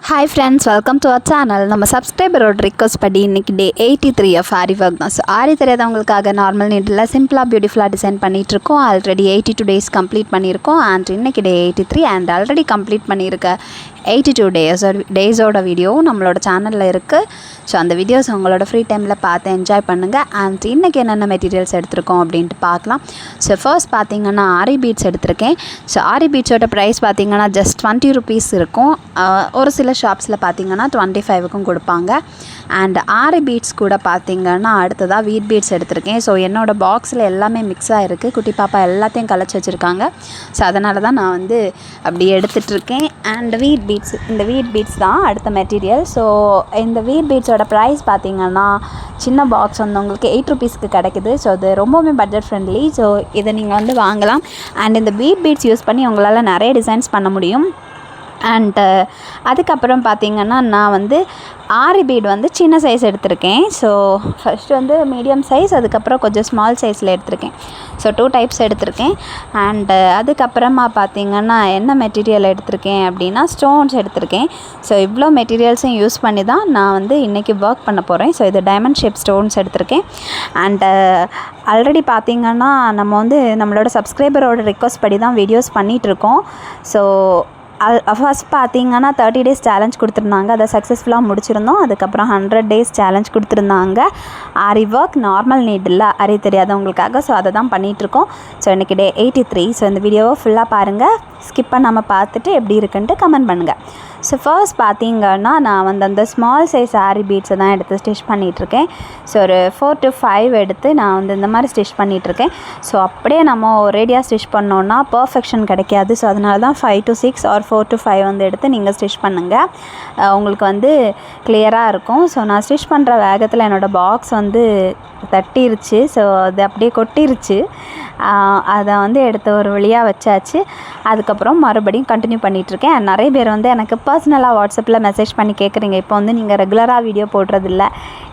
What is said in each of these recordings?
Hi friends, welcome to our channel. நம்ம சப்ஸ்கிரைபரோட request படி இன்னைக்கு டே 83 ஆஃப் ஆரி ஒர்க் தான். ஸோ ஆரி தெரியாதவங்களுக்காக நார்மல் நீட்டில் சிம்பிளாக பியூட்டிஃபுல்லாக டிசைன் பண்ணிகிட்ருக்கோம். ஆல்ரெடி 82 டேஸ் கம்ப்ளீட் பண்ணியிருக்கோம். அண்ட் இன்னைக்கு டே 83 அண்ட் ஆல்ரெடி கம்ப்ளீட் பண்ணியிருக்க 82 டேஸோட வீடியோவும் நம்மளோட சேனலில் இருக்குது. ஸோ அந்த வீடியோஸ் உங்களோட ஃப்ரீ டைமில் பார்த்து என்ஜாய் பண்ணுங்கள். அண்ட் இன்றைக்கி என்னென்ன மெட்டீரியல்ஸ் எடுத்திருக்கோம் அப்படின்ட்டு பார்க்கலாம். ஸோ ஃபர்ஸ்ட் பார்த்திங்கன்னா ஆரி பீட்ஸ் எடுத்திருக்கேன். ஸோ ஆரி பீட்ஸோட ப்ரைஸ் பார்த்திங்கன்னா ஜஸ்ட் 20 rupees இருக்கும். ஒரு சில ஷாப்ஸில் பார்த்திங்கன்னா 25க்கும் கொடுப்பாங்க. அண்ட் ஆரி பீட்ஸ் கூட பார்த்திங்கன்னா அடுத்ததாக வீட் பீட்ஸ் எடுத்திருக்கேன். ஸோ என்னோடய பாக்ஸில் எல்லாமே மிக்ஸாக இருக்குது. குட்டி பாப்பா எல்லாத்தையும் கலைச்சி வச்சுருக்காங்க. ஸோ அதனால தான் நான் வந்து அப்படி எடுத்துகிட்ருக்கேன். அண்ட் இந்த வீட் பீட்ஸ் தான் அடுத்த மெட்டீரியல். ஸோ இந்த வீட் பீட்ஸோட ப்ரைஸ் பார்த்திங்கன்னா சின்ன பாக்ஸ் வந்து உங்களுக்கு 8 rupeesக்கு கிடைக்குது. ஸோ அது ரொம்பவுமே பட்ஜெட் ஃப்ரெண்ட்லி. ஸோ இதை நீங்கள் வந்து வாங்கலாம். அண்ட் இந்த வீட் பீட்ஸ் யூஸ் பண்ணி உங்களால் நிறைய டிசைன்ஸ் பண்ண முடியும். அண்டு அதுக்கப்புறம் பார்த்திங்கன்னா நான் வந்து ஆரி பீட் வந்து சின்ன சைஸ் எடுத்திருக்கேன். ஸோ ஃபஸ்ட்டு வந்து மீடியம் சைஸ், அதுக்கப்புறம் கொஞ்சம் ஸ்மால் சைஸில் எடுத்திருக்கேன். ஸோ 2 types எடுத்திருக்கேன். அண்டு அதுக்கப்புறமா பார்த்திங்கன்னா என்ன மெட்டீரியல் எடுத்திருக்கேன் அப்படின்னா ஸ்டோன்ஸ் எடுத்திருக்கேன். ஸோ இவ்வளோ மெட்டீரியல்ஸையும் யூஸ் பண்ணி தான் நான் வந்து இன்றைக்கி ஒர்க் பண்ண போகிறேன். ஸோ இது டைமண்ட் ஷேப் ஸ்டோன்ஸ் எடுத்திருக்கேன். அண்டு ஆல்ரெடி பார்த்திங்கன்னா நம்ம வந்து நம்மளோட சப்ஸ்கிரைபரோட ரிக்வஸ்ட் படி தான் வீடியோஸ் பண்ணிகிட்ருக்கோம். ஸோ ஃபஸ்ட் பார்த்திங்கன்னா 30 days சேலஞ்ச் கொடுத்துருந்தாங்க. அதை சக்ஸஸ்ஃபுல்லாக முடிச்சிருந்தோம். அதுக்கப்புறம் 100 days சேலஞ்ச் கொடுத்துருந்தாங்க. ஆரி ஒர்க் நார்மல் நீடில் ஆரி தெரியாதவங்களுக்காக. ஸோ அதை தான் பண்ணிகிட்ருக்கோம். ஸோ இன்றைக்கி டே 83. ஸோ இந்த வீடியோவை ஃபுல்லாக பாருங்கள். ஸ்கிப் பண்ணாமல் பார்த்துட்டு எப்படி இருக்குன்ட்டு கமெண்ட் பண்ணுங்கள். ஸோ ஃபர்ஸ்ட் பார்த்திங்கன்னா நான் வந்து அந்த ஸ்மால் சைஸ் ஆரி பீட்ஸை தான் எடுத்து ஸ்டிச் பண்ணிகிட்ருக்கேன். ஸோ ஒரு 4 to 5 எடுத்து நான் வந்து இந்த மாதிரி ஸ்டிச் பண்ணிகிட்ருக்கேன். ஸோ அப்படியே நம்ம ரேடியாக ஸ்டிச் பண்ணோன்னா பர்ஃபெக்ஷன் கிடைக்காது. ஸோ அதனால தான் 5 to 6 or 4 to 5 வந்து எடுத்து நீங்கள் ஸ்டிச் பண்ணுங்கள். உங்களுக்கு வந்து கிளியராக இருக்கும். ஸோ நான் ஸ்டிச் பண்ணுற வேகத்தில் என்னோடய பாக்ஸ் வந்து தட்டிருச்சு. ஸோ அது அப்படியே கொட்டிருச்சு. அதை வந்து எடுத்து ஒரு வழியாக வச்சாச்சு. அதுக்கப்புறம் மறுபடியும் கண்டினியூ பண்ணிகிட்ருக்கேன். நிறைய பேர் வந்து எனக்கு பர்சனலாக வாட்ஸ்அப்பில் மெசேஜ் பண்ணி கேட்குறீங்க, இப்போ வந்து நீங்கள் ரெகுலராக வீடியோ போடுறதில்ல,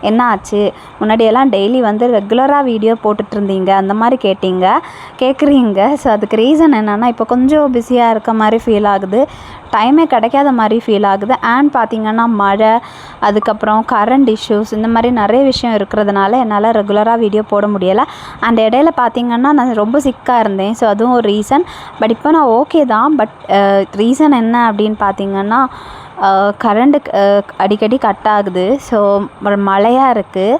என்ன ஆச்சு? முன்னாடியெல்லாம் டெய்லி வந்து ரெகுலராக வீடியோ போட்டுட்ருந்தீங்க, அந்த மாதிரி கேட்குறீங்க. ஸோ அதுக்கு ரீசன் என்னென்னா இப்போ கொஞ்சம் பிஸியாக இருக்க மாதிரி ஃபீல் ஆகுது, டைமே கிடைக்காத மாதிரி ஃபீல் ஆகுது. அண்ட் பார்த்திங்கன்னா மழை, அதுக்கப்புறம் கரண்ட் இஷ்யூஸ், இந்த மாதிரி நிறைய விஷயம் இருக்கிறதுனால என்னால் ரெகுலராக வீடியோ போட முடியலை. அண்ட் இடையில பார்த்திங்கன்னா நான் ரொம்ப சிக்காக இருந்தேன். ஸோ அதுவும் ஒரு ரீசன். பட் இப்போ நான் ஓகே தான். பட் ரீசன் என்ன அப்படின்னு பார்த்திங்கன்னா கரண்ட்டு அடிக்கடி கட் ஆகுது. ஸோ மழையாக இருக்குது.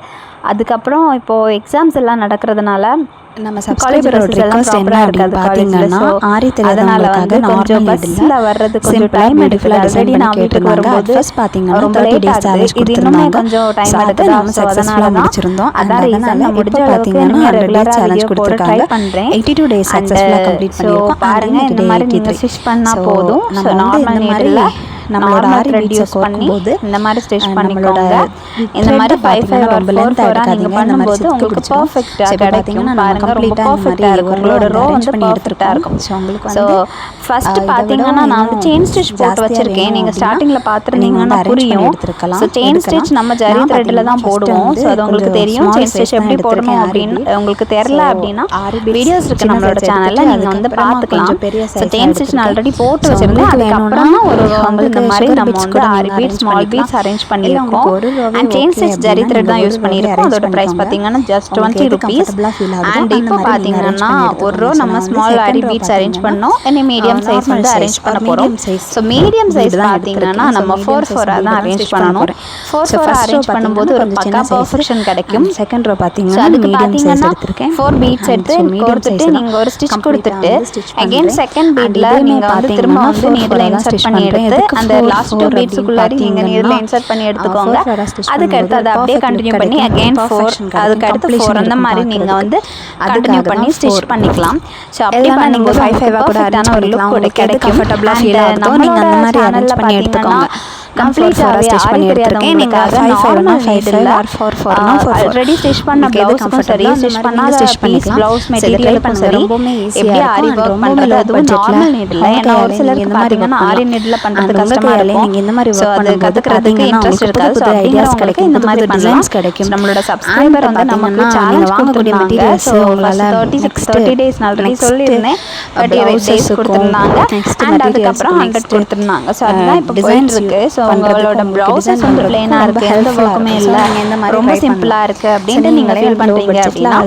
அதுக்கப்புறம் இப்போது எக்ஸாம்ஸ் எல்லாம் நடக்கிறதுனால நம்ம சப்ஸ்கிரைபரோட ரிக்வெஸ்ட் என்ன அப்படின்னு பார்த்தீங்கன்னா ஆரி தெரியாதவங்களுக்காக நார்மல் பஸ்ஸில் வர்றது கொஞ்சம் டைம் எடுக்குது. ஆல்ரெடி நான் வீட்டுக்கு வரும்போது ஃபர்ஸ்ட் பார்த்தீங்கன்னா 30 days சேலஞ்ச் கொடுத்துருந்தாங்க. கொஞ்சம் டைம் எடுக்குது. நம்ம சக்ஸஸ்ஃபுல்லாக முடிச்சிருந்தோம். அதனால முடிஞ்ச அளவுக்கு நான் ரெகுலராக சேலஞ்ச் கொடுத்துருக்காங்க. 82 days சக்ஸஸ்ஃபுல்லாக கம்ப்ளீட் பண்ணியிருக்கோம். பாருங்க, இந்த மாதிரி நீங்கள் ஸ்டிச் பண்ணால் போதும். ஸோ நார்மல் நீடில் நம்மளோட ஆரி யூஸ் பண்ணும்போது இந்த மாதிரி ஸ்டிச் பண்ணிக்கோங்க. இந்த மாதிரி 5 or 4 நீங்கள் பண்ணும்போது உங்களுக்கு பர்ஃபெக்டாக கிடைக்கும். பாருங்க, ரொம்ப பர்ஃபெக்டாக இருக்கும். உங்களோட ரோ வந்து பர்ஃபெக்டாக இருக்கும். ஸோ உங்களுக்கு ஸோ ஃபஸ்ட்டு பார்த்தீங்கன்னா நான் வந்து செயின் ஸ்டிச் போட்டு வச்சுருக்கேன். நீங்கள் ஸ்டார்டிங்கில் பார்த்துருந்தீங்கன்னா புரியும். ஸோ செயின் ஸ்டிச் நம்ம ஜரி த்ரெட்டில் தான் போடுவோம். ஸோ அது உங்களுக்கு தெரியும். செயின் ஸ்டிச் எப்படி போடணும் அப்படின்னு உங்களுக்கு தெரில அப்படின்னா வீடியோஸ் இருக்குது நம்மளோட சேனலில், நீங்கள் வந்து பார்த்துக்கலாம். ஸோ செயின் ஸ்டிச் நான் ஆல்ரெடி போட்டு வச்சுருந்தேன். அதுக்கப்புறம் ஒரு வந்து இந்த மாதிரி நம்ம வந்து ஆரி பீட்ஸ், ஸ்மால் பீட்ஸ் அரேஞ்ச் பண்ணியிருக்கோம். And chain stitch zari thread தான் யூஸ் பண்ணியிருக்கோம். அதோட ப்ரைஸ் பார்த்தீங்கன்னா ஜஸ்ட் 20 rupees. அண்ட் இப்போ பார்த்தீங்கன்னா ஒரு ரோ நம்ம ஸ்மால் ஆரி பீட்ஸ் அரேஞ்ச் பண்ணோம். இனி மீடியம் சைஸ் வந்து அரேஞ்ச் பண்ண போகிறோம். ஸோ மீடியம் சைஸ் பார்த்தீங்கன்னா நம்ம 4 தான் அரேஞ்ச் பண்ணணும். 4 அரேஞ்ச் பண்ணும்போது ஒரு பக்கா பர்ஃபெக்ஷன் கிடைக்கும். செகண்ட் ரோ பார்த்தீங்கன்னா அதுக்கு பார்த்தீங்கன்னா 4 பீட்ஸ் எடுத்து கொடுத்துட்டு நீங்கள் ஒரு ஸ்டிச் கொடுத்துட்டு அகைன் செகண்ட் பீட்ல நீங்கள் வந்து திரும்ப வந்து நீடில் இன்சர்ட் பண்ணி எடுத்து அந்த லாஸ்ட் 2 பீட்ஸுக்குள்ளாடி நீங்கள் நீடில் இன்சர்ட் பண்ணி எடுத்துக்கோங்க. அதுக்கடுத்து அதை அப்படியே கண்டினியூ பண்ணி அகைன் 4, அதுக்கடுத்து 4 அந்த மாதிரி நீங்கள் வந்து கண்டினியூ பண்ணி ஸ்டிச் பண்ணிக்கலாம். ஸோ அப்படி பண்ணும்போது 5 கூட ஒரு லுக் கிடைக்கும். கம்ஃபர்டபுளாக ஃபீல் ஆகும். நீங்கள் அந்த மாதிரி அரேஞ்ச் பண்ணி எடுத்துக்கோங்க. கம்ப்ளீட்டாக ஸ்டிச் பண்ணி எடுத்துருக்கேன். நீங்கள் 5 நீடில் ஆல்ரெடி ஸ்டிச் பண்ண ப்ளவுஸுக்கும் சரி, ஸ்டிச் பண்ணாத பீஸ் ப்ளவுஸ் மெட்டீரியலுக்கும் சரி எப்படி ஆரி ஒர்க் பண்ணுறது, அதுவும் நார்மல் நீடில். ஏன்னா ஒரு சிலருக்கு பார்த்தீங்கன்னா ஆரி நீடில் பண்ணுறது கஷ்டமாக இருக்கும். நீங்கள் இந்த மாதிரி அது கற்றுக்கிறதுக்கு இன்ட்ரெஸ்ட் இருக்காது. ஸோ அப்படிங்கிறவங்களுக்கு இந்த மாதிரி டிசைன்ஸ் கிடைக்கும். நம்மளோட சப்ஸ்கிரைபர் வந்து நமக்கு சேலஞ்ச் வாங்கக்கூடிய மெட்டீரியல்ஸ் உங்களால் 30 days ஆல்ரெடி சொல்லியிருந்தேன். 30 days கொடுத்துருந்தாங்க. அண்ட் அதுக்கப்புறம் 100 கொடுத்துருந்தாங்க. ஸோ அதுதான் இப்போ போயிட்டு இருக்கு. ஸோ உங்களோட ப்ளவுசஸ் வந்து பிளெயினாக இருக்குது, எந்த ஒர்க்குமே இல்லை, ரொம்ப சிம்பிளாக இருக்குது அப்படின்ட்டு நீங்கள் ஃபீல் பண்ணுறீங்க அப்படின்னா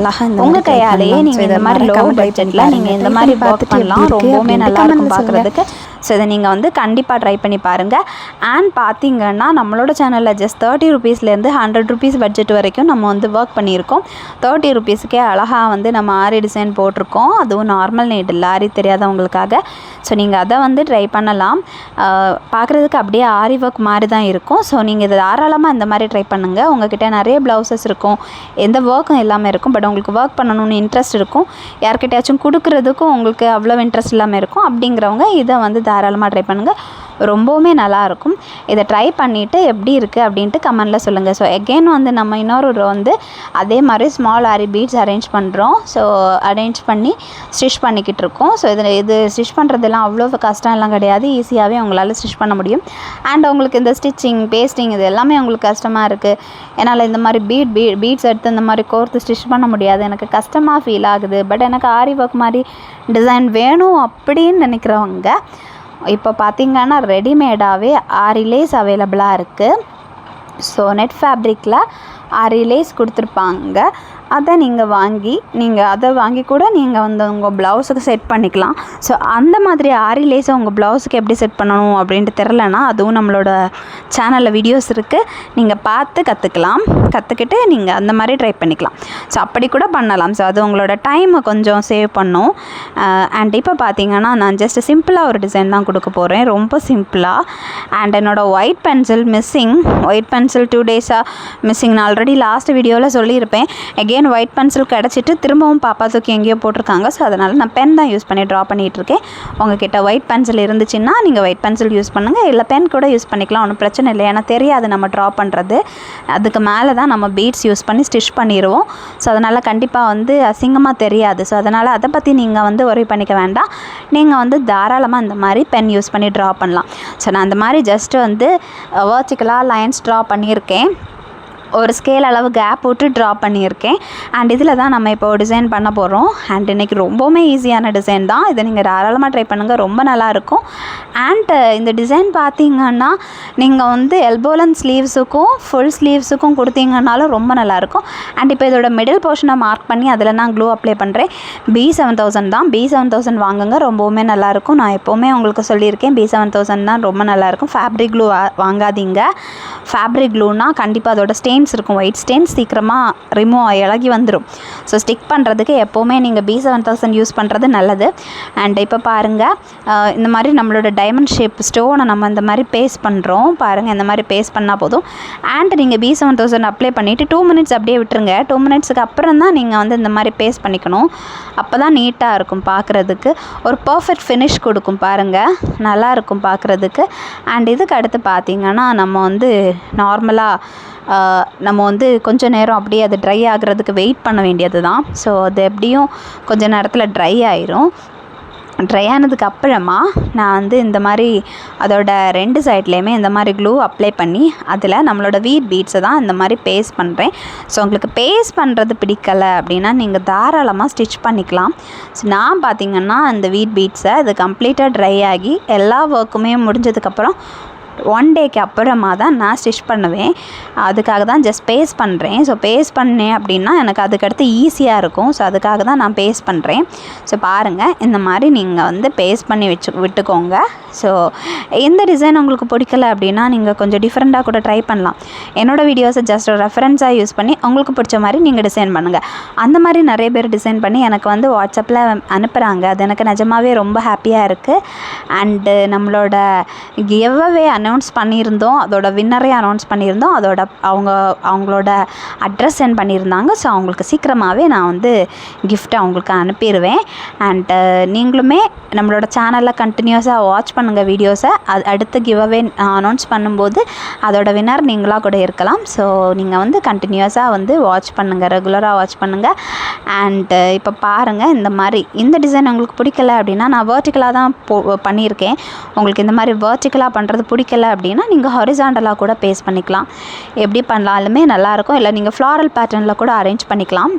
உங்கள் கையாலேயே நீங்கள் இந்த மாதிரி லோ பட்ஜெட்டில் நீங்கள் இந்த மாதிரி ஒர்க் பண்ணலாம். ரொம்பவுமே நல்லா இருக்கும் பார்க்குறதுக்கு. ஸோ இதை நீங்கள் வந்து கண்டிப்பாக ட்ரை பண்ணி பாருங்கள். அண்ட் பார்த்தீங்கன்னா நம்மளோட சேனலில் ஜஸ்ட் 30 ருபீஸ்லேருந்து 100 ருபீஸ் பட்ஜெட் வரைக்கும் நம்ம வந்து ஒர்க் பண்ணியிருக்கோம். 30 ருபீஸுக்கே அழகாக வந்து நம்ம ஆரி டிசைன் போட்டிருக்கோம். அதுவும் நார்மல் நீட் இல்லை, ஆரி தெரியாதவங்களுக்காக. ஸோ நீங்கள் அதை வந்து ட்ரை பண்ணலாம். பார்க்குறதுக்கு அப்படியே ஆரி ஒர்க் மாதிரி தான் இருக்கும். ஸோ நீங்கள் இதை தாராளமாக இந்த மாதிரி ட்ரை பண்ணுங்கள். உங்கள்கிட்ட நிறைய ப்ளவுசஸ் இருக்கும், எந்த ஒர்க்கும் எல்லாமே இருக்கும். பட் உங்களுக்கு ஒர்க் பண்ணணும்னு இன்ட்ரெஸ்ட் இருக்கும், யார்கிட்டயாச்சும் கொடுக்குறதுக்கும் உங்களுக்கு அவ்வளோ இன்ட்ரெஸ்ட் இல்லாமல் இருக்கும். அப்படிங்கிறவங்க இதை வந்து தாராளமாக ட்ரை பண்ணுங்கள். ரொம்பவுமே நல்லாயிருக்கும். இதை ட்ரை பண்ணிவிட்டு எப்படி இருக்குது அப்படின்ட்டு கமெண்டில் சொல்லுங்கள். ஸோ எகெயின் வந்து நம்ம இன்னொரு வந்து அதே மாதிரி ஸ்மால் ஆரி பீட்ஸ் அரேஞ்ச் பண்ணுறோம். ஸோ அரேஞ்ச் பண்ணி ஸ்டிச் பண்ணிக்கிட்டு இருக்கோம். ஸோ இது ஸ்டிச் பண்ணுறதெல்லாம் அவ்வளோ கஷ்டம் எல்லாம் கிடையாது, ஈஸியாகவே உங்களால் ஸ்டிச் பண்ண முடியும். அண்ட் உங்களுக்கு இந்த ஸ்டிச்சிங் பேஸ்டிங் இது எல்லாமே உங்களுக்கு கஷ்டமாக இருக்குது, என்னால் இந்த மாதிரி பீட்ஸ் எடுத்து இந்த மாதிரி கோர்த்து ஸ்டிச் பண்ண முடியாது, எனக்கு கஷ்டமாக ஃபீல் ஆகுது, பட் எனக்கு ஆரி ஒர்க் மாதிரி டிசைன் வேணும் அப்படின்னு நினைக்கிறவங்க இப்போ பார்த்திங்கன்னா ரெடிமேடாகவே ஆரி லேஸ் அவைலபிளாக இருக்குது. ஸோ நெட் ஃபேப்ரிக்கில் ஆரி லேஸ் கொடுத்துருப்பாங்க. அதை நீங்கள் வாங்கி கூட நீங்கள் வந்து உங்கள் ப்ளவுஸுக்கு செட் பண்ணிக்கலாம். ஸோ அந்த மாதிரி ஆரி லேஸை உங்கள் ப்ளவுஸுக்கு எப்படி செட் பண்ணணும் அப்படின்ட்டு தெரிலனா அதுவும் நம்மளோட சேனலில் வீடியோஸ் இருக்குது, நீங்கள் பார்த்து கற்றுக்கிட்டு நீங்கள் அந்த மாதிரி ட்ரை பண்ணிக்கலாம். ஸோ அப்படி கூட பண்ணலாம். ஸோ அது உங்களோட டைமை கொஞ்சம் சேவ் பண்ணும். அண்ட் இப்போ பார்த்தீங்கன்னா நான் ஜஸ்ட் சிம்பிளாக ஒரு டிசைன் தான் கொடுக்க போகிறேன், ரொம்ப சிம்பிளாக. அண்ட் என்னோடய ஒயிட் பென்சில் 2 டேஸாக மிஸ்ஸிங். நான் ஆல்ரெடி லாஸ்ட் வீடியோவில் சொல்லியிருப்பேன். ஒயிட் பென்சில் கிடச்சிட்டு திரும்பவும் பாப்பா தூக்கி எங்கேயோ போட்டிருக்காங்க. ஸோ அதனால் நான் பென் தான் யூஸ் பண்ணி ட்ரா பண்ணிகிட்ருக்கேன். உங்ககிட்ட ஒயிட் பென்சில் இருந்துச்சுன்னா நீங்கள் ஒயிட் பென்சில் யூஸ் பண்ணுங்கள், இல்லை பென் கூட யூஸ் பண்ணிக்கலாம், ஒன்றும் பிரச்சனை இல்லை. ஏன்னா தெரியாது நம்ம ட்ரா பண்ணுறது, அதுக்கு மேலே தான் நம்ம பீட்ஸ் யூஸ் பண்ணி ஸ்டிச் பண்ணிடுவோம். ஸோ அதனால் கண்டிப்பாக வந்து அசிங்கமாக தெரியாது. ஸோ அதனால் அதை பற்றி நீங்கள் வந்து ஒரி பண்ணிக்க வேண்டாம். நீங்கள் வந்து தாராளமாக இந்த மாதிரி பென் யூஸ் பண்ணி ட்ரா பண்ணலாம். ஸோ நான் அந்த மாதிரி ஜஸ்ட்டு வந்து வெர்டிகலாக லைன்ஸ் ட்ரா பண்ணியிருக்கேன், ஒரு ஸ்கேல் அளவு கேப் விட்டு ட்ரா பண்ணியிருக்கேன். அண்ட் இதில் தான் நம்ம இப்போ டிசைன் பண்ண போகிறோம். அண்ட் இன்றைக்கி ரொம்பவுமே ஈஸியான டிசைன் தான், இதை நீங்கள் தாராளமாக ட்ரை பண்ணுங்கள், ரொம்ப நல்லாயிருக்கும். அண்ட் இந்த டிசைன் பார்த்திங்கன்னா நீங்கள் வந்து எல்போ லென்த் ஸ்லீவ்ஸுக்கும் ஃபுல் ஸ்லீவ்ஸுக்கும் கொடுத்தீங்கன்னாலும் ரொம்ப நல்லாயிருக்கும். அண்ட் இப்போ இதோட மிடில் போர்ஷனை மார்க் பண்ணி அதில் நான் க்ளூ அப்ளை பண்ணுறேன். B7000 தான், B7000 வாங்குங்க, ரொம்பவுமே நல்லாயிருக்கும். நான் எப்போவுமே உங்களுக்கு சொல்லியிருக்கேன், B7000 தான் ரொம்ப நல்லாயிருக்கும். ஃபேப்ரிக் க்ளூ வாங்காதீங்க. ஃபேப்ரிக் க்ளூனால் கண்டிப்பாக அதோட ஸ்டெயின்ஸ் இருக்கும், ஒயிட் ஸ்டெயின்ஸ் சீக்கிரமாக இளகி வந்துடும். ஸோ ஸ்டிக் பண்ணுறதுக்கு எப்போவுமே நீங்கள் B7000 யூஸ் பண்ணுறது நல்லது. அண்ட் இப்போ பாருங்கள், இந்த மாதிரி நம்மளோட டைமண்ட் ஷேப் ஸ்டோனை நம்ம இந்த மாதிரி பேஸ்ட் பண்ணுறோம். பாருங்கள், இந்த மாதிரி பேஸ்ட் பண்ணால் போதும். அண்ட் நீங்கள் B7000 அப்ளை பண்ணிவிட்டு 2 மினிட்ஸ் அப்படியே விட்டுருங்க. 2 மினிட்ஸுக்கு அப்புறம் தான் நீங்கள் வந்து இந்த மாதிரி பேஸ்ட் பண்ணிக்கணும். அப்போ தான் நீட்டாக இருக்கும் பார்க்குறதுக்கு, ஒரு பர்ஃபெக்ட் ஃபினிஷ் கொடுக்கும். பாருங்கள், நல்லாயிருக்கும் பார்க்குறதுக்கு. அண்ட் இதுக்கு அடுத்து பார்த்திங்கன்னா நம்ம வந்து நார்மலாக நம்ம வந்து கொஞ்சம் நேரம் அப்படியே அது ட்ரை ஆகிறதுக்கு வெயிட் பண்ண வேண்டியது தான். ஸோ அது எப்படியும் கொஞ்சம் நேரத்தில் ட்ரை ஆயிரும். ட்ரை ஆனதுக்கு அப்புறமா நான் வந்து இந்த மாதிரி அதோட 2 சைட்லேயுமே இந்த மாதிரி க்ளூ அப்ளை பண்ணி அதில் நம்மளோட வீட் பீட்ஸை தான் இந்த மாதிரி பேஸ்ட் பண்ணுறேன். ஸோ உங்களுக்கு பேஸ்ட் பண்ணுறது பிடிக்கலை அப்படின்னா நீங்கள் தாராளமாக ஸ்டிச் பண்ணிக்கலாம். ஸோ நான் பார்த்திங்கன்னா இந்த வீட் பீட்ஸை இது கம்ப்ளீட்டாக ட்ரை ஆகி எல்லா ஒர்க்குமே முடிஞ்சதுக்கப்புறம் 1 டேக்கு அப்புறமா தான் நான் ஸ்டிச் பண்ணுவேன். அதுக்காக தான் ஜஸ்ட் பேஸ்ட் பண்ணுறேன். ஸோ பேஸ்ட் பண்ணேன் அப்படின்னா எனக்கு அதுக்கடுத்து ஈஸியாக இருக்கும். ஸோ அதுக்காக தான் நான் பேஸ்ட் பண்ணுறேன். ஸோ பாருங்கள், இந்த மாதிரி நீங்கள் வந்து பேஸ்ட் பண்ணி விட்டுக்கோங்க. ஸோ எந்த டிசைன் உங்களுக்கு பிடிக்கல அப்படின்னா நீங்கள் கொஞ்சம் டிஃப்ரெண்ட்டாக கூட ட்ரை பண்ணலாம். என்னோடய வீடியோஸை ஜஸ்ட் ஒரு ரெஃபரன்ஸாக யூஸ் பண்ணி உங்களுக்கு பிடிச்ச மாதிரி நீங்கள் டிசைன் பண்ணுங்கள். அந்த மாதிரி நிறைய பேர் டிசைன் பண்ணி எனக்கு வந்து வாட்ஸ்அப்பில் அனுப்புகிறாங்க. அது எனக்கு நிஜமாகவே ரொம்ப ஹாப்பியாக இருக்குது. அண்டு நம்மளோட கிவ்அவே அனௌன்ஸ் பண்ணியிருந்தோம், அதோட வின்னரே அனௌன்ஸ் பண்ணியிருந்தோம், அவங்களோட அட்ரஸ் சென்ட் பண்ணியிருந்தாங்க. ஸோ அவங்களுக்கு சீக்கிரமாகவே நான் வந்து கிஃப்ட் அவங்களுக்கு அனுப்பிடுவேன். அண்ட் நீங்களுமே நம்மளோட சேனலில் கண்டினியூஸாக வாட்ச் பண்ணுங்கள் வீடியோஸை. அடுத்த கிவ்அவே அனௌன்ஸ் பண்ணும்போது அதோட வின்னர் நீங்களாக கூட இருக்கலாம். ஸோ நீங்கள் வந்து கண்டினியூஸாக வந்து வாட்ச் பண்ணுங்கள், ரெகுலராக வாட்ச் பண்ணுங்கள். அண்டு இப்போ பாருங்கள், இந்த டிசைன் உங்களுக்கு பிடிக்கல அப்படின்னா நான் வெர்டிகலாக தான் பண்ணியிருக்கேன். உங்களுக்கு இந்த மாதிரி வெர்டிகலாக பண்ணுறது பிடிக்கல அப்படின்னா நீங்கள் ஹாரிசாண்டலாக கூட பேஸ்ட் பண்ணிக்கலாம். எப்படி பண்ணாலுமே நல்லாயிருக்கும். இல்லை நீங்கள் ஃப்ளாரல் பேட்டர்னில் கூட அரேஞ்ச் பண்ணிக்கலாம்.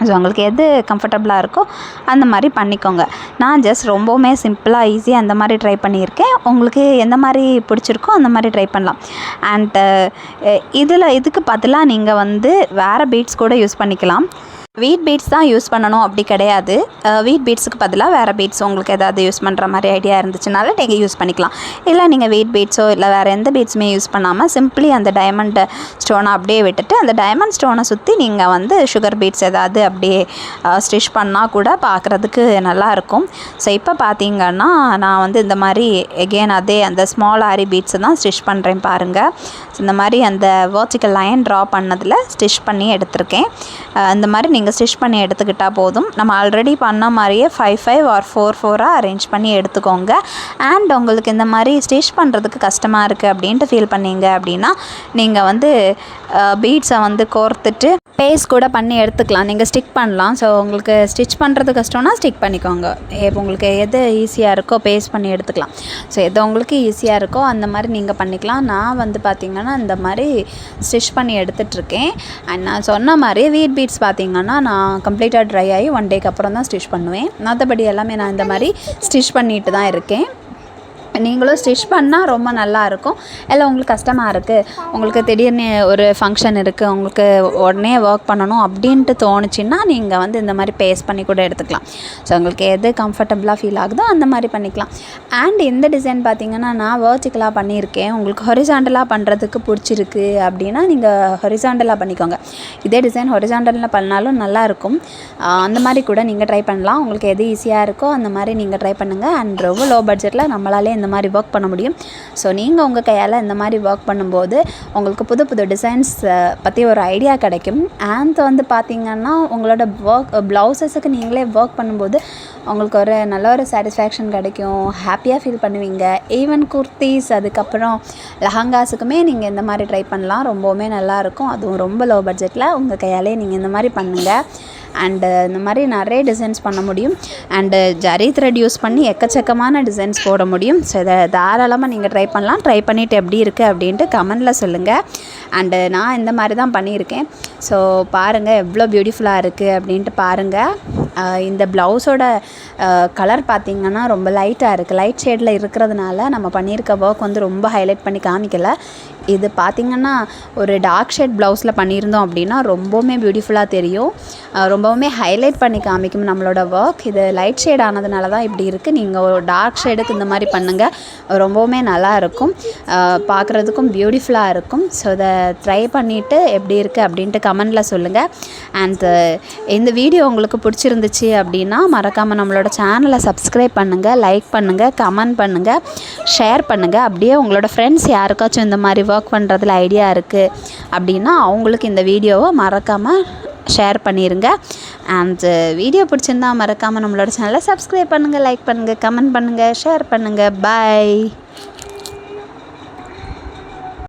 ஸோ உங்களுக்கு எது கம்ஃபர்டபுளாக இருக்கோ அந்த மாதிரி பண்ணிக்கோங்க. நான் ஜஸ்ட் ரொம்பவுமே சிம்பிளாக ஈஸியாக அந்த மாதிரி ட்ரை பண்ணியிருக்கேன். உங்களுக்கு எந்த மாதிரி பிடிச்சிருக்கோ அந்த மாதிரி ட்ரை பண்ணலாம். அண்ட் இதுக்கு பதிலாக நீங்கள் வந்து வேறு பீட்ஸ் கூட யூஸ் பண்ணிக்கலாம். வீட் பீட்ஸ் தான் யூஸ் பண்ணணும் அப்படி கிடையாது. வீட் பீட்ஸுக்கு பதிலாக வேறு பீட்ஸ் உங்களுக்கு எதாவது யூஸ் பண்ணுற மாதிரி ஐடியா இருந்துச்சுனால நீங்கள் யூஸ் பண்ணிக்கலாம். இல்லை நீங்கள் வீட் பீட்ஸோ இல்லை வேறு எந்த பீட்ஸுமே யூஸ் பண்ணாமல் சிம்பிளி அந்த டைமண்ட் ஸ்டோனை அப்படியே விட்டுட்டு அந்த டைமண்ட் ஸ்டோனை சுற்றி நீங்கள் வந்து சுகர் பீட்ஸ் எதாவது அப்படியே ஸ்டிச் பண்ணால் கூட பார்க்குறதுக்கு நல்லாயிருக்கும். ஸோ இப்போ பார்த்தீங்கன்னா நான் வந்து இந்த மாதிரி எகெயின் அதே அந்த ஸ்மால் ஆரி பீட்ஸை தான் ஸ்டிச் பண்ணுறேன் பாருங்கள். இந்த மாதிரி அந்த வெர்டிக்கல் லைன் ட்ரா பண்ணதில் ஸ்டிச் பண்ணி எடுத்திருக்கேன். இந்த மாதிரி நீங்கள் ஸ்டிச் பண்ணி எடுத்துக்கிட்டால் போதும். நம்ம ஆல்ரெடி பண்ண மாதிரியே 5-5 ஆர் 4-4 அரேஞ்ச் பண்ணி எடுத்துக்கோங்க. அண்ட் உங்களுக்கு இந்த மாதிரி ஸ்டிச் பண்ணுறதுக்கு கஷ்டமாக இருக்குது அப்படின்ட்டு ஃபீல் பண்ணீங்க அப்படின்னா நீங்கள் வந்து பீட்ஸை வந்து கோர்த்துட்டு பேஸ்ட் கூட பண்ணி எடுத்துக்கலாம். நீங்கள் ஸ்டிக் பண்ணலாம். ஸோ உங்களுக்கு ஸ்டிச் பண்ணுறது கஷ்டம்னா ஸ்டிக் பண்ணிக்கோங்க. இப்போ உங்களுக்கு எது ஈஸியாக இருக்கோ பேஸ்ட் பண்ணி எடுத்துக்கலாம். ஸோ எது உங்களுக்கு ஈஸியாக இருக்கோ அந்த மாதிரி நீங்கள் பண்ணிக்கலாம். நான் வந்து பார்த்திங்கன்னா இந்த மாதிரி ஸ்டிச் பண்ணி எடுத்துகிட்ருக்கேன். அண்ட் நான் சொன்ன மாதிரி வீட் பீட்ஸ் பார்த்திங்கன்னா நான் கம்ப்ளீட்டாக ட்ரை ஆகி 1 டேக்கு அப்புறம் தான் ஸ்டிச் பண்ணுவேன். மற்றபடி எல்லாமே நான் இந்த மாதிரி ஸ்டிச் பண்ணிட்டு தான் இருக்கேன். நீங்களும் ஸ்டிச் பண்ணால் ரொம்ப நல்லாயிருக்கும். இல்லை உங்களுக்கு கஷ்டமாக இருக்குது, உங்களுக்கு திடீர்னு ஒரு ஃபங்க்ஷன் இருக்குது, உங்களுக்கு உடனே ஒர்க் பண்ணணும் அப்படின்ட்டு தோணுச்சுன்னா நீங்கள் வந்து இந்த மாதிரி பேஸ்ட் பண்ணி கூட எடுத்துக்கலாம். ஸோ உங்களுக்கு எது கம்ஃபர்டபுளாக ஃபீல் ஆகுதோ அந்த மாதிரி பண்ணிக்கலாம். அண்ட் இந்த டிசைன் பார்த்திங்கன்னா நான் வெர்டிக்கலாக பண்ணியிருக்கேன். உங்களுக்கு ஹொரிசாண்டலாக பண்ணுறதுக்கு பிடிச்சிருக்கு அப்படின்னா நீங்கள் ஹொரிசாண்டலாக பண்ணிக்கோங்க. இதே டிசைன் ஹொரிசாண்டலில் பண்ணாலும் நல்லாயிருக்கும். அந்த மாதிரி கூட நீங்கள் ட்ரை பண்ணலாம். உங்களுக்கு எது ஈஸியாக இருக்கோ அந்த மாதிரி நீங்கள் ட்ரை பண்ணுங்கள். அண்ட் ரொம்ப லோ பட்ஜெட்டில் நம்மளாலே இந்த மாதிரி ஒர்க் பண்ண முடியும். ஸோ நீங்கள் உங்கள் கையால் இந்த மாதிரி ஒர்க் பண்ணும்போது உங்களுக்கு புது புது டிசைன்ஸ் பற்றி ஒரு ஐடியா கிடைக்கும். அண்ட் வந்து பார்த்திங்கன்னா உங்களோட ப்ளவுசஸுக்கு நீங்களே ஒர்க் பண்ணும்போது உங்களுக்கு ஒரு நல்ல ஒரு சாட்டிஸ்ஃபேக்ஷன் கிடைக்கும். ஹாப்பியாக ஃபீல் பண்ணுவீங்க. ஈவன் குர்த்திஸ் அதுக்கப்புறம் லெஹங்காஸுக்குமே நீங்கள் இந்த மாதிரி ட்ரை பண்ணலாம். ரொம்பவுமே நல்லாயிருக்கும். அதுவும் ரொம்ப லோ பட்ஜெட்டில் உங்கள் கையாலே நீங்கள் இந்த மாதிரி பண்ணுங்கள். அண்டு இந்த மாதிரி நிறைய டிசைன்ஸ் பண்ண முடியும். அண்டு ஜரி த்ரெட் யூஸ் பண்ணி எக்கச்சக்கமான டிசைன்ஸ் போட முடியும். ஸோ இதை தாராளமாக நீங்கள் ட்ரை பண்ணலாம். ட்ரை பண்ணிவிட்டு எப்படி இருக்குது அப்படின்ட்டு கமெண்டில் சொல்லுங்கள். அண்டு நான் இந்த மாதிரி தான் பண்ணியிருக்கேன். ஸோ பாருங்கள் எவ்வளோ பியூட்டிஃபுல்லாக இருக்குது அப்படின்ட்டு பாருங்கள். இந்த ப்ளவுஸோட கலர் பார்த்திங்கன்னா ரொம்ப லைட்டாக இருக்குது. லைட் ஷேடில் இருக்கிறதுனால நம்ம பண்ணியிருக்க ஒர்க் வந்து ரொம்ப ஹைலைட் பண்ணி காமிக்கலை. இது பார்த்திங்கன்னா ஒரு டார்க் ஷேட் ப்ளவுஸில் பண்ணியிருந்தோம் அப்படின்னா ரொம்பவுமே பியூட்டிஃபுல்லாக தெரியும். ரொம்பவுமே ஹைலைட் பண்ணி காமிக்கும் நம்மளோட ஒர்க். இது லைட் ஷேட் ஆனதுனால தான் இப்படி இருக்குது. நீங்கள் ஒரு டார்க் ஷேடுக்கு இந்த மாதிரி பண்ணுங்கள். ரொம்பவுமே நல்லாயிருக்கும். பார்க்குறதுக்கும் பியூட்டிஃபுல்லாக இருக்கும். ஸோ இதை ட்ரை பண்ணிவிட்டு எப்படி இருக்குது அப்படின்ட்டு கமெண்டில் சொல்லுங்கள். அண்ட் இந்த வீடியோ உங்களுக்கு பிடிச்சிருந்துச்சு அப்படின்னா மறக்காமல் நம்மளோட சேனலை சப்ஸ்கிரைப் பண்ணுங்கள், லைக் பண்ணுங்கள், கமெண்ட் பண்ணுங்கள், ஷேர் பண்ணுங்கள். அப்படியே உங்களோட ஃப்ரெண்ட்ஸ் யாருக்காச்சும் இந்த மாதிரி ஒர்க் பண்ணுறதுல ஐடியா இருக்குது அப்படின்னா அவங்களுக்கு இந்த வீடியோவை மறக்காமல் ஷேர் பண்ணிடுங்க. அண்ட் வீடியோ பிடிச்சிருந்தா மறக்காமல் நம்மளோட சேனலை சப்ஸ்கிரைப் பண்ணுங்கள், லைக் பண்ணுங்கள், கமெண்ட் பண்ணுங்கள், ஷேர் பண்ணுங்கள். பாய்.